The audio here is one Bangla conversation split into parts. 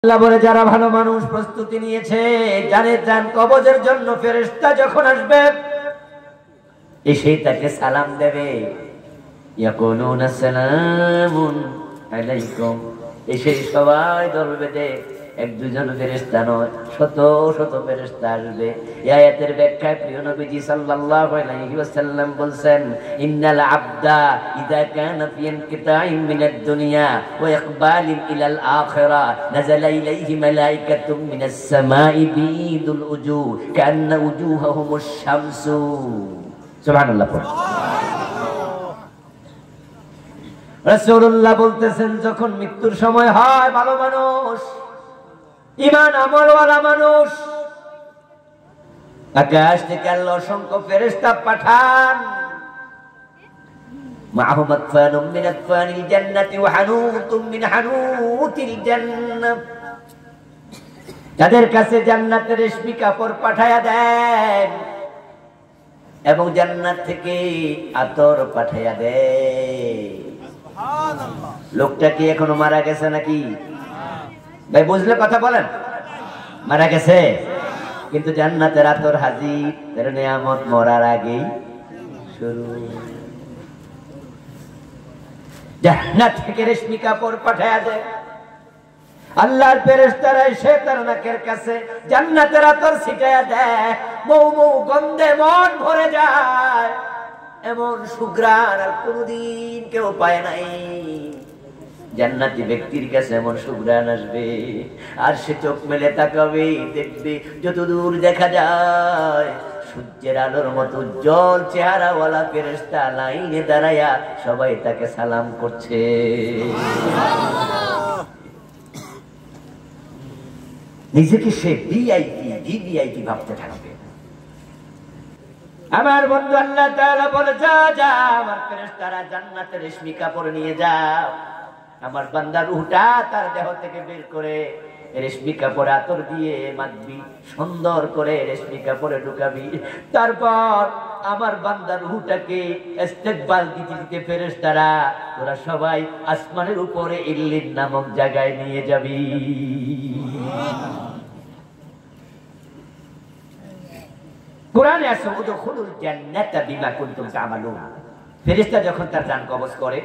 আল্লাহ বলে যারা ভালো মানুষ প্রস্তুতি নিয়েছে জানে জান কবজের জন্য ফেরেশতা যখন আসবে এসে তাকে সালাম দেবে ইয়াকুলুনা সালামুন আলাইকুম এসে সবাই দল বেঁধে এক দুজন ফেরেশতা নয় শত শত ফেরেশতা আসবে। এই আয়াতের ব্যাখ্যায় প্রিয় নবীজি সাল্লাল্লাহু আলাইহি ওয়াসাল্লাম বলেন ইন্নাল আবদা ইযা কানা ফি ইনকিতাইন মিনাদ দুনিয়া ওয়া ইকবালিন ইলাল আখিরা নাযালা ইলাইহি মালাইকাতুম মিনাস সামাই বিদুল উজুহ কান্না উজুহাহুমুশ শামসু। সুবহানাল্লাহ। রাসূলুল্লাহ বলতেছেন যখন মৃত্যুর সময় হয় ভালো মানুষ ঈমান আমলওয়ালা মানুষ আকাশ থেকে আল্লাহ অসংখ্য ফেরেশতা পাঠান মাআহুম আকফানুম মিন আকফানিল জান্নাতি ওয়া হানুতুম মিন হানুতিল জান্নাহ তাদের কাছে জান্নাতের রেশমি কাপড় পাঠায়া দেন এবং জান্নাত থেকে আতর পাঠায়া দেন। সুবহানাল্লাহ। লোকটা কি এখনো মারা গেছে নাকি ভাই বুঝলে কথা বলেন? মারা গেছে কিন্তু জান্নাতের আতর হাজির, এর নিয়ামত মরার আগেই শুরু। জান্নাত থেকে রেশমি কাপড় পাঠায়া দেয় আল্লাহর ফেরেশতারা এসে তার নাকের কাছে জান্নাতের আতর ছিটায়া দেয়, মৌ মৌ গন্ধে মন ভরে যায়, এমন সুঘ্রাণ আর কোনদিন কেউ পায় নাই। জান্নাতি ব্যক্তির কাছে এমন সুঘ্রাণ আসবে আর সে চোখ মেলে তাকাবে, দেখবে যতদূর দেখা যায় সূর্যের আলোর মতো উজ্জ্বল চেহারাওয়ালা ফেরেশতা লাইনে দাঁড়ায়া সবাই তাকে সালাম করছে। নিজেকে সে ভিভিআইপি ভাবতে থাকবে। আমার বন্ধু আল্লাহ তাআলা বলে যা যা আমার ফেরেশতারা জান্নাতের রেশমি কাপড় নিয়ে যাও, আমার বান্দার রূহটা তার দেহ থেকে বের করে রেশমি কাপড় আতর দিয়ে মাখবি, সুন্দর করে রেশমি কাপড়ে ঢুকাবি, তারপর আমার বান্দার রূহটাকে ইস্তেকবাল দিতে দিতে ফেরেশতারা তোরা সবাই আসমানের উপরে ইল্লিন নামক জায়গায় নিয়ে যাবি। কুরআনে আছে উদখুলুল জান্নাতা বিমা কুনতুম তা'মালুন। ফেরেশতা যখন তার জান কবজ করে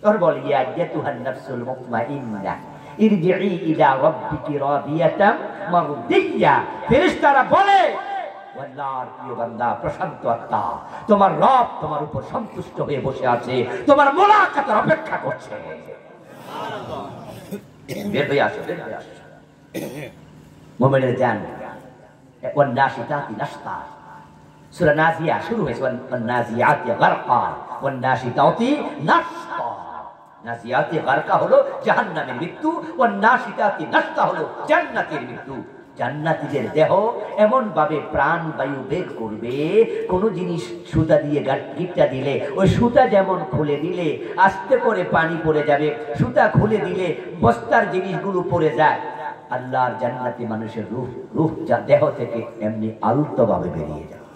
তখন বলে ইয়া আইয়াতুহান নাফসুল মুতমাইন্নাহ ইরজিই ইলা রাব্বিকি রাদিয়াতাম মারদিয়া। ফেরেশতারা বলে ও আল্লাহর প্রিয় বান্দা প্রশান্ত আত্মা, তোমার রব তোমার উপর সন্তুষ্ট হয়ে বসে আছে, তোমার মুলাকাতের অপেক্ষা করছে। সুবহানাল্লাহ। বের হয়ে আসো, বের হয়ে আসো। মুমিনের জান ওয়ান্নাশিতাতি নাশতা, সূরা নাজিয়া শুরু হয়েছে ওয়ান্নাজিয়াতি গারকা ওয়ান্নাশিতাতি নাশতা। নাজিয়াতি গারকা হলো জাহান্নামের মৃত্যু, ওয়ান্নাশিতাতি নাশতা হলো জান্নাতের মৃত্যু। জান্নাতীদের দেহ এমন ভাবে প্রাণ বায়ু বের করবে, কোন জিনিস সুতা দিয়ে গিটটা দিলে ওই সুতা যেমন খুলে দিলে আস্তে করে পানি পড়ে যাবে, সুতা খুলে দিলে বস্তার জিনিসগুলো পড়ে যায়, আল্লাহর জান্নাতি মানুষের রূহ দেহ থেকে এমনি আলতো ভাবে বেরিয়ে যাবে।